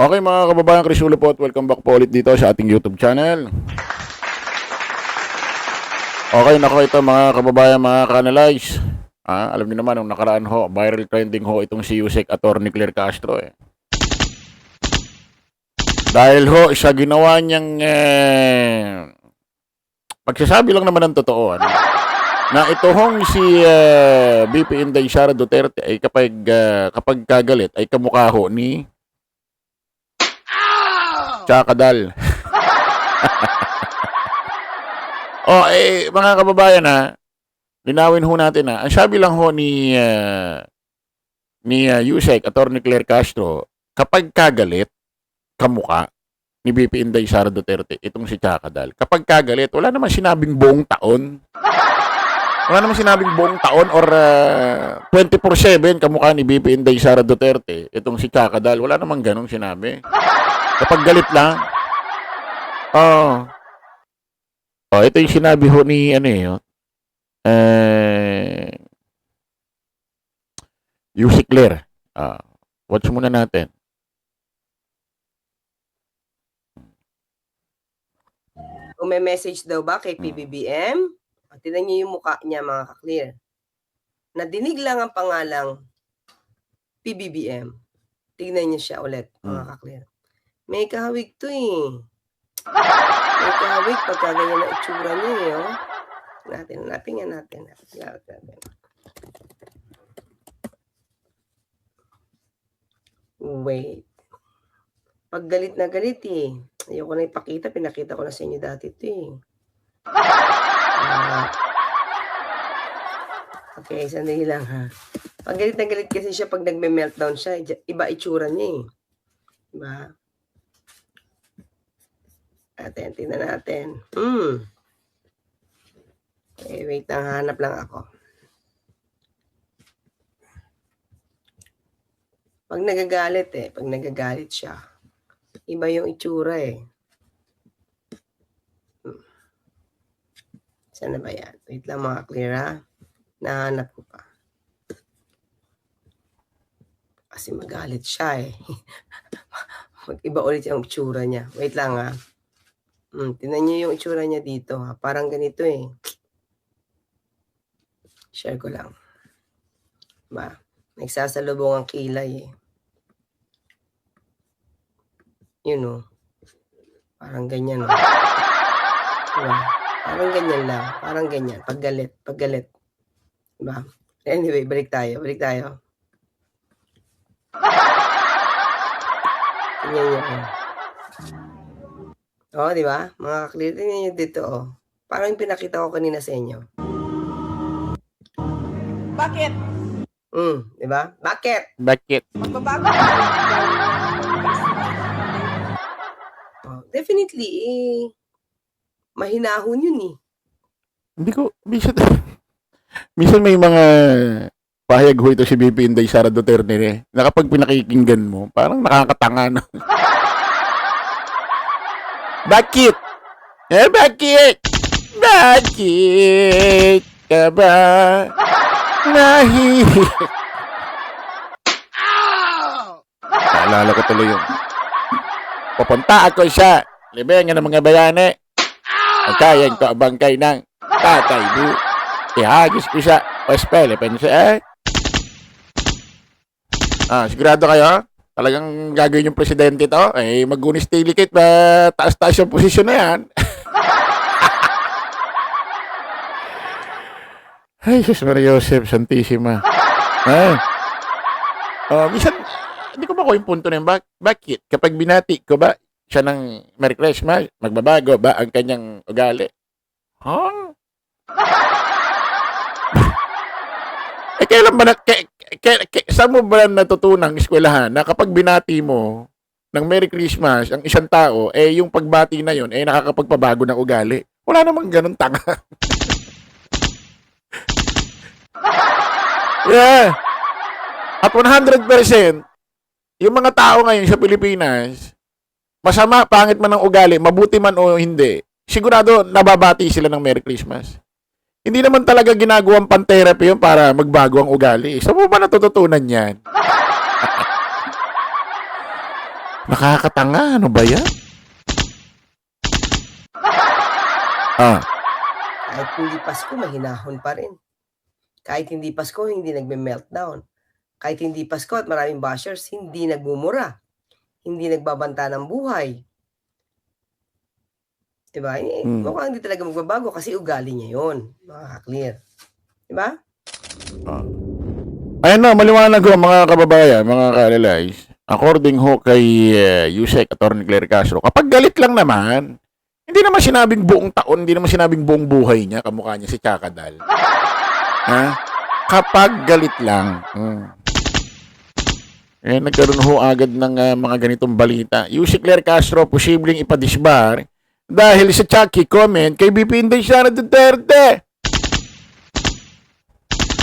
Okay mga kababayan, Chris Ulo po at welcome back po ulit dito sa ating YouTube channel. Okay, nako ito mga kababayan, mga ka-analyze. Alam niyo naman, nung nakaraan ho, viral trending ho itong si Yusek Atty. Claire Castro eh. Dahil ho, sa ginawa niyang pagsasabi lang naman ng totoo, na ito hong si BP Inday Sara Duterte ay kapag kagalit ay kamukha ho ni Chakadal. Mga kababayan linawin ho natin ang sabi lang ho ni Yusek Atty. Claire Castro, kapag kagalit, kamukha ni BP Inday Sara Duterte, itong si Chakadal. Kapag kagalit, wala naman sinabing buong taon. Wala naman sinabing buong taon or 24/7 kamukha ni BP Inday Sara Duterte, itong si Chakadal. Wala naman ganong sinabi. Kapag galit lang. Ito yung sinabi ho ni Yusek Claire. Watch muna natin. Kung may message daw ba kay PBBM, tingnan niyo yung mukha niya mga ka-clear. Nadinig lang ang pangalang PBBM. Tingnan niyo siya ulit mga ka-clear. May kahawig to eh. May kahawig pagka ganyan na itsura niya eh. Oh. Hanapin nga natin. Wait. Pag galit na galit eh. Ayoko na ipakita. Pinakita ko na sa inyo dati ito eh. Okay, sandali lang ha. Pag galit na galit kasi siya pag nagme-meltdown siya. Iba itsura niya eh. Diba? Tingnan natin. Okay, wait lang. Hanap lang ako. Pag nagagalit siya, iba yung itsura eh. Saan na ba yan? Wait lang mga clear ha. Nahanap ko pa. Kasi magalit siya eh. Mag-iba ulit yung itsura niya. Wait lang ha. Tingnan niyo yung itsura niya dito ha. Parang ganito eh. Share ko lang. Diba? Nagsasalubong ang kilay eh. Yun o. Parang ganyan o. Diba? Parang ganyan lang. Parang ganyan. Paggalit. Diba? Anyway, balik tayo. Tingnan nyo. Diba? Mga ka-clear, tingnan nyo dito Parang yung pinakita ko kanina sa inyo. Bakit? Diba? Bakit? Magbabago. Definitely, mahinahon yun eh. Hindi ko, minsan may mga pahayag ho ito si BP Inday Sara Duterte na kapag pinakikinggan mo, parang nakakatanga no? Bakit? Bakit? Bakit ka ba Naalala ko tuloy yung pupunta ako sa libengan ng mga bayani. Ang ko ang bangkay ng tatay mo. Ihagis ko sa West Philippines sigurado kayo? Talagang gagawin yung presidente to? Mag-unis tilikit ba taas-taas yung posisyon na yan? Ay, Jesus Maria Joseph Santissima. Minsan, hindi ko makuha yung punto na yun. Bakit? Kapag binati ko ba siya ng Merry Christmas, magbabago ba ang kanyang ugali? Kailan ba saan mo ba natutunang eskwelahan na kapag binati mo ng Merry Christmas ang isang tao, yung pagbati na yun, nakakapagpabago ng ugali? Wala namang ganun tanga. Yeah. At 100%, yung mga tao ngayon sa Pilipinas, masama, pangit man ang ugali, mabuti man o hindi, sigurado nababati sila ng Merry Christmas. Hindi naman talaga ginagawang pan-therapy yun para magbago ang ugali. Saan mo ba natututunan yan? Nakakatanga, ano ba yan? Kahit hindi Pasko, mahinahon pa rin. Kahit hindi Pasko, hindi nagme-meltdown. Kahit hindi Pasko at maraming bashers, hindi nagmumura. Hindi nagbabanta ng buhay. Diba? Mukhang hindi talaga magbabago kasi ugali niya yun. Makaka-clear. Diba? Ayun na, maliwanag ko mga kababayan, mga ka-analyze. According ho kay Yusek Atty. Claire Castro, kapag galit lang naman, hindi naman sinabing buong taon, hindi naman sinabing buong buhay niya, kamukha niya si Chakadal. Ha? Kapag galit lang. Nagkaroon ho agad ng mga ganitong balita. Yusek Claire Castro, posibleng ipadisbar dahil sa Chucky comment kay BP Inday Sara Duterte.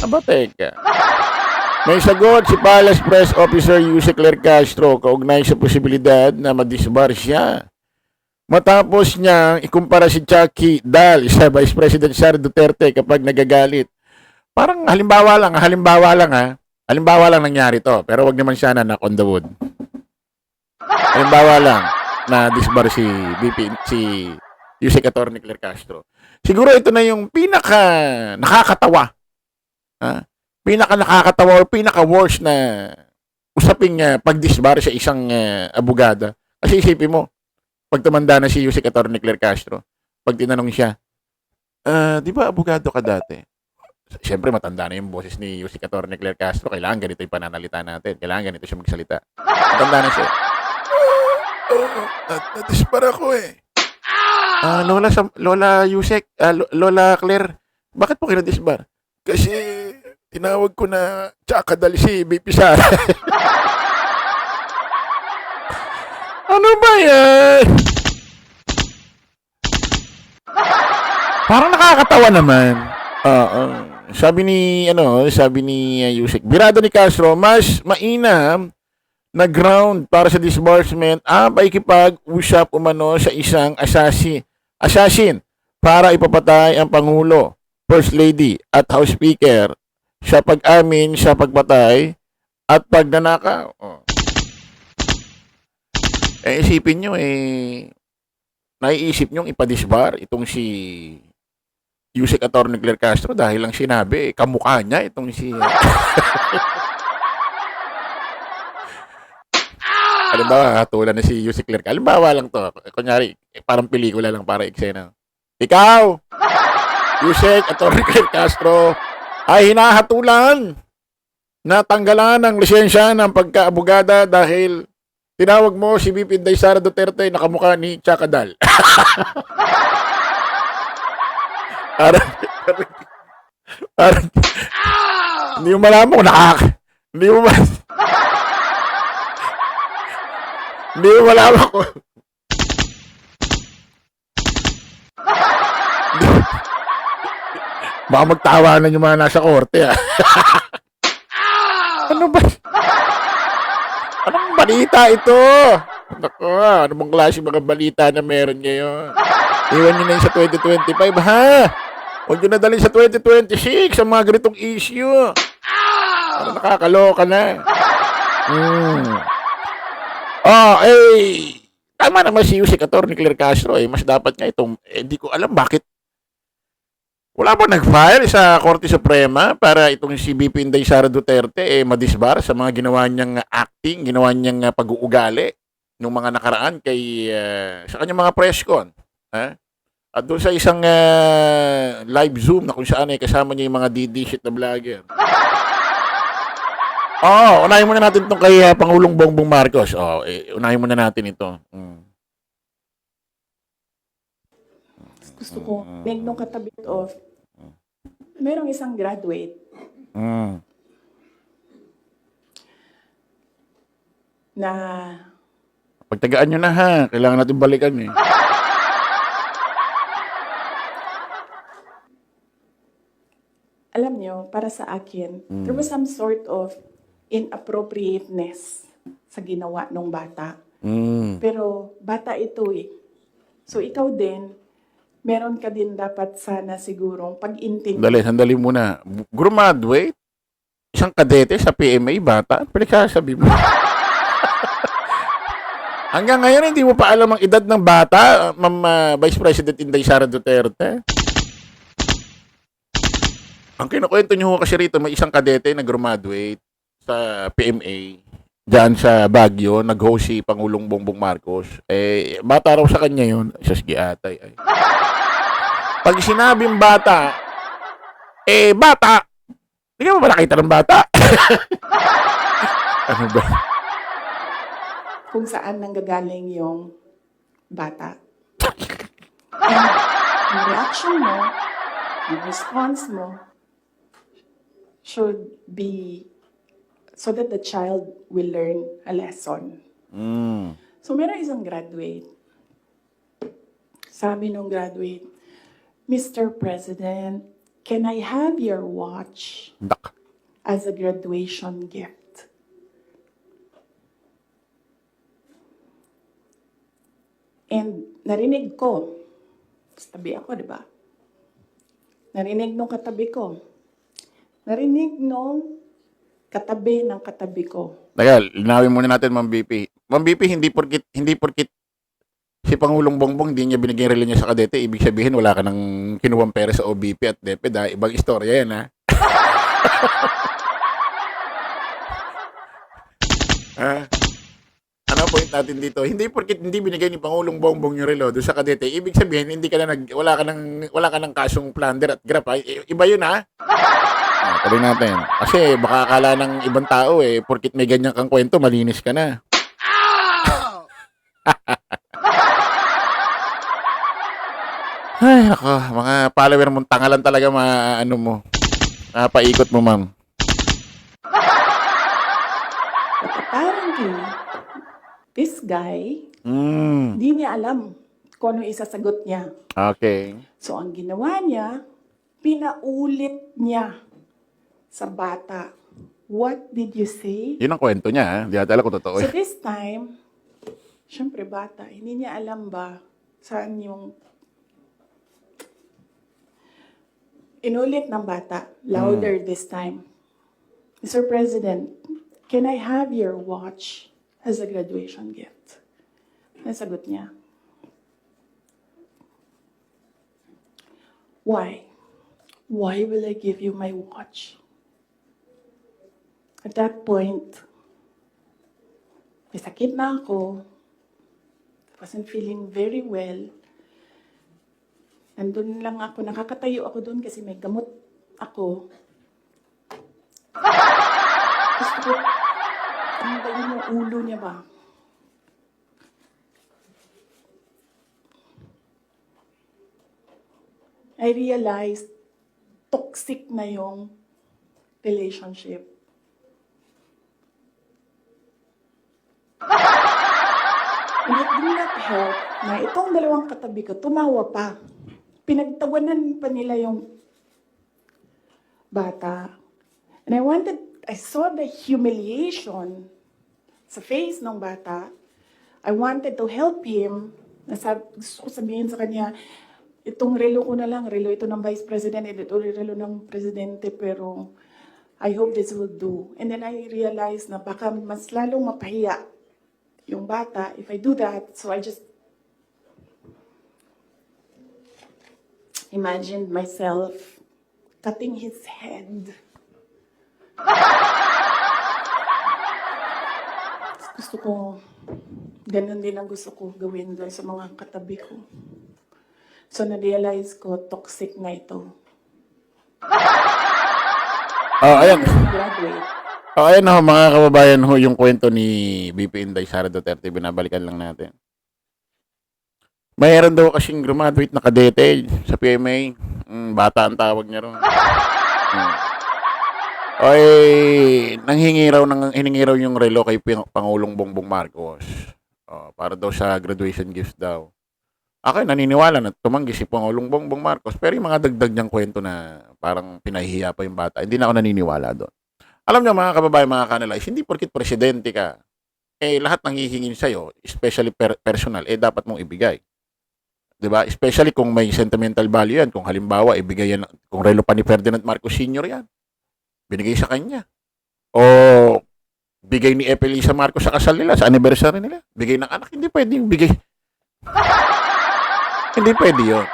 Aba, teka. May sagot si Palace Press Officer Yusek Claire Castro kaugnay sa posibilidad na madisbar siya. Matapos niyang ikumpara si Chucky Dal sa Vice President Sara Duterte kapag nagagalit. Parang halimbawa lang nangyari to, pero wag naman sana knock on the wood. Halimbawa lang na disbar si Yusek Atty. Claire Castro. Siguro ito na yung pinaka nakakatawa. Pinaka nakakatawa o pinaka worst na usaping pagdisbar sa isang abogada. Kasi isipin mo, pag tumanda na si Yusek Atty. Claire Castro, pag tinanong siya, di ba abogado ka dati? Siyempre, matanda na yung boses ni Yusek Atty. Claire Castro. Kailangan ganito yung pananalita natin. Kailangan ganito siya magsalita. Matanda na siya. Natisbar ako eh. Lola Yusek, Lola Claire, bakit po kinadisbar? Kasi tinawag ko na Chakadal si BP Sara. Ano ba yan? Parang nakakatawa naman. Sabi ni Yusek, birado ni Castro, mas mainam na ground para sa disbursement ang paikipag-usap umano sa isang assassin para ipapatay ang Pangulo, First Lady at House Speaker sa pag-amin sa pagpatay at pagnanakaw. Isipin nyo naiisip nyo ipadisbar itong si Yusek Atty. Claire Castro dahil lang sinabi, kamukha niya itong si... Halimbawa, katulad na si Yusek Claire. Halimbawa lang to. Kunyari, parang pelikula lang para eksena. Ikaw, Yusek Atty. Claire Castro, ay hinahatulan na tanggalan ng lisensya ng pagkaabogada dahil tinawag mo si BP Inday Sara Duterte na kamukha ni Chakadal. Parang hindi mo malaman kung hindi mo malaman kung baka magtawanan yung mga nasa korte Ano ba? Anong balita ito? Naku, ano bang klase mga balita na meron ngayon? Iwan nyo na yun sa 2025, ha? Huwag nyo na dalhin sa 2026 ang mga ganitong issue. Ano, nakakaloka na. Tama naman si Yusek Atty. Claire Castro, mas dapat nga itong, hindi ko alam bakit. Wala ba nag-file sa Korte Suprema para itong si BP Inday Sara Duterte madisbar sa mga ginawa niyang acting, ginawa niyang pag-uugali nung mga nakaraan sa kanyang mga press con. At doon sa isang live Zoom na kung saan kasama niya yung mga DD-shit na vlogger. Unahin muna natin itong kay Pangulong Bongbong Marcos. Unahin muna natin ito. Gusto ko, beg nung katabi of, merong isang graduate na Pagtagaan nyo na ha. Kailangan natin balikan alam nyo, para sa akin, there was some sort of inappropriateness sa ginawa ng bata. Pero bata ito So ikaw din, meron ka din dapat sana sigurong pag-intindi. Sandali muna. Graduate? Isang kadete sa PMA, bata? Ano pinagsasabi mo? Hanggang ngayon, hindi mo pa alam ang edad ng bata, Ma'am Vice President Inday Sara Duterte. Ang kinukwento niyo ho kasi rito, may isang kadete na graduate sa PMA diyan sa Baguio, nag-host si Pangulong Bongbong Marcos. Eh, bata raw sa kanya yun. Sasgi atay. Ay. Pag sinabing bata, bata! Hindi ka ba nakita ng bata? Ano ba? Kung saan nanggagaling yung bata. And yung reaction mo, yung response mo, should be so that the child will learn a lesson. So meron isang graduate. Sabi nung graduate, Mr. President, can I have your watch Dak. as a graduation gift? And narinig ko, tabi ako, di ba? Narinig nung katabi ko. Narinig nung katabi ng katabi ko. Teka, linawin muna natin, Ma'am BP. Ma'am BP, hindi porkit si Pangulong Bongbong hindi niya binigyan relo niya sa kadete, ibig sabihin wala ka nang kinuwang pera sa OBP at DepEd, ha? Ibang istorya yan, ha? Ano point natin dito? Hindi porkit hindi binigay ni Pangulong Bongbong yung relo doon sa kadete, ibig sabihin hindi ka na wala ka nang kasong plunder at grab, ha? Iba yun, ha? Tuloy natin. Kasi baka akala ng ibang tao porkit may ganyan kang kwento, malinis ka na. Ay, ako, mga follower mong tangalan talaga ano mo. Paikot mo, ma'am. But apparently, this guy, Mm, di niya alam kung ano isasagot niya. okay. So, ang ginawa niya, pinaulit niya sa bata. What did you say? Yun ang kwento niya, ha? Di ata alam kung totoo. So this time, syempre bata, hindi niya alam ba saan yung inulit ng bata, louder this time. Mr. President, can I have your watch as a graduation gift? Nasagot niya. Why? Why will I give you my watch? At that point, may sakit na ako. Wasn't feeling very well. Nandun lang ako, nakakatayo ako doon kasi may gamot ako. Gusto ko, tanggalin yung ulo niya ba? I realized, toxic na yung relationship. And it did not help na itong dalawang katabi ko, tumawa pa. Pinagtawanan pa nila yung bata. And I saw the humiliation sa face ng bata. I wanted to help him. Gusto ko sabihin sa kanya, itong relo ko na lang, relo ito ng Vice President, ito relo ng Presidente, pero I hope this will do. And then I realized na baka mas lalong mapahiya yung bata if I do that. So I just imagined myself cutting his head. Gusto ko, ganun din ang gusto ko gawin doon sa mga katabi ko. So na-realize ko, toxic na ito. Ayan. Graduate. Ayan ho, mga kababayan ho, yung kwento ni BP Inday Sara Duterte, binabalikan lang natin. Mayroon daw kasing graduate na kadete sa PMA. Bata ang tawag niya ron. Hiningi raw yung relo kay Pangulong Bongbong Marcos. Para daw sa graduation gifts daw. Ako naniniwala na tumanggi si Pangulong Bongbong Marcos, pero yung mga dagdag niyang kwento na parang pinahihiya pa yung bata, hindi na ako naniniwala doon. Alam niyo mga kababayan, mga kanalays, hindi porkit presidente ka, lahat ng hihingin sa'yo, especially personal, dapat mong ibigay. 'Di ba? Especially kung may sentimental value yan, kung halimbawa ibigay yan, kung relo pa ni Ferdinand Marcos Sr. yan, binigay sa kanya. O Bigay ni Efelisa Marcos sa kasal nila, sa anniversary nila. Bigay ng anak, hindi pwede yung bigay. Hindi pwede yun.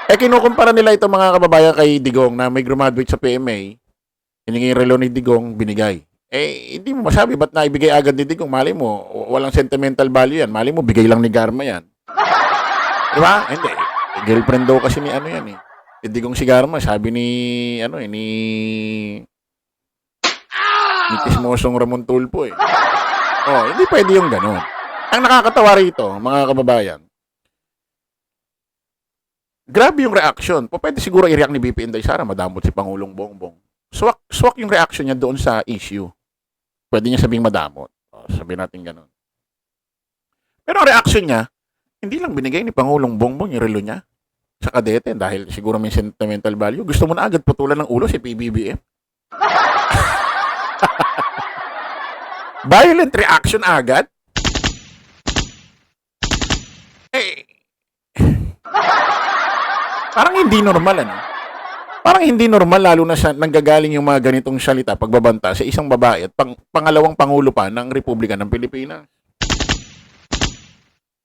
Kinukumpara nila itong mga kababayan kay Digong na may graduate sa PMA, hiningi yung relo ni Digong, binigay. Hindi mo masabi, ba't naibigay agad ni Digong? Mali mo, walang sentimental value yan. Mali mo, bigay lang ni Garma yan. Diba? Hindi. Girlfriend daw kasi ni ano yan eh. Si Digong si Garma, sabi ni Tismosong Ramon Tulfo eh. Hindi pwede yung ganun. Ang nakakatawa rito, mga kababayan, grabe yung reaction. Pwede siguro i-react ni BP Inday Sara, madamot si Pangulong Bongbong. Swak yung reaction niya doon sa issue. Pwede niya sabing madamot. Sabihin natin ganun. Pero ang reaction niya, hindi lang binigay ni Pangulong Bongbong yung relo niya sa kadete dahil siguro may sentimental value. Gusto mo na agad putulan ng ulo si PBBM. Violent reaction agad? Parang hindi normal, ano? Parang hindi normal, lalo na sa nanggagaling yung mga ganitong salita pagbabanta sa isang babae at pangalawang pangulo pa ng Republika ng Pilipinas.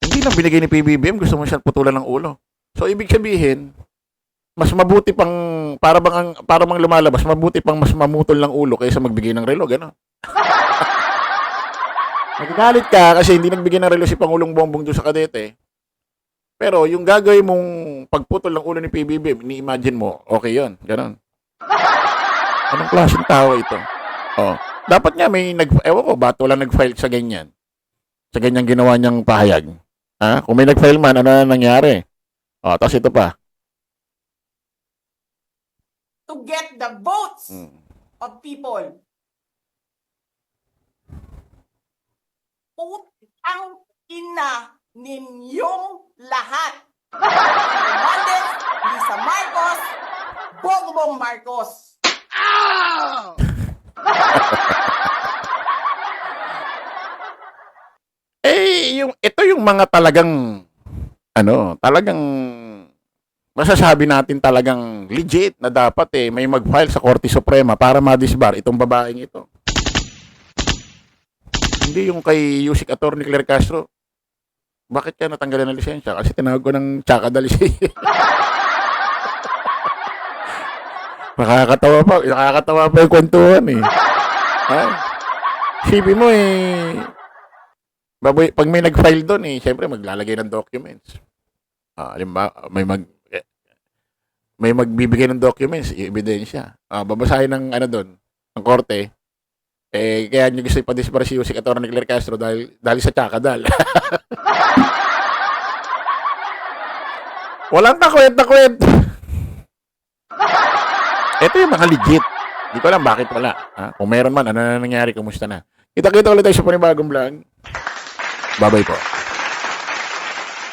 Hindi lang binigay ni PBBM, gusto mo siya putulan ng ulo. So, ibig sabihin, mas mabuti pang, para bang lumalabas, mabuti pang mas mamutol ng ulo kaysa magbigay ng relo, gano'n. Nagagalit ka kasi hindi nagbigay ng relo si Pangulong Bongbong doon sa kadete. Pero yung gagawin mong pagputol ng ulo ni PBBM, ni-imagine mo, okay yun, gano'n. Anong klaseng tao ito? Dapat nga may ewan ko, ba't wala nag-file sa ganyan? Sa ganyang ginawa niyang pahayag. Kung may nag-file man, ano na nangyari? Tapos ito pa. To get the votes of people. Putang ina ninyong lahat. Romualdez, Lisa Marcos, Bongbong Marcos. Ito yung mga talagang talagang masasabi natin talagang legit na dapat may mag-file sa Korte Suprema para ma-disbar itong babaeng ito. Hindi yung kay Yusik Attorney Claire Castro. Bakit kaya natanggalan ng lisensya? Kasi tinawag ko ng Chakadal siya. Nakakatawa pa yung kwentuhan eh. Sibi mo pag may nag-file doon syempre maglalagay ng documents. May magbibigay ng documents, ebidensya. Babasahin ng doon, ng korte. Kaya nyo gusto ipadisbar si Yusik Attorney Claire Castro dahil sa Chakadal. Walang takwet. Ito yung mga legit. Hindi ko alam bakit wala. Kung meron man, ano na nangyari, kumusta na. Kita-kita ulit tayo sa panibagong vlog. Bye-bye po.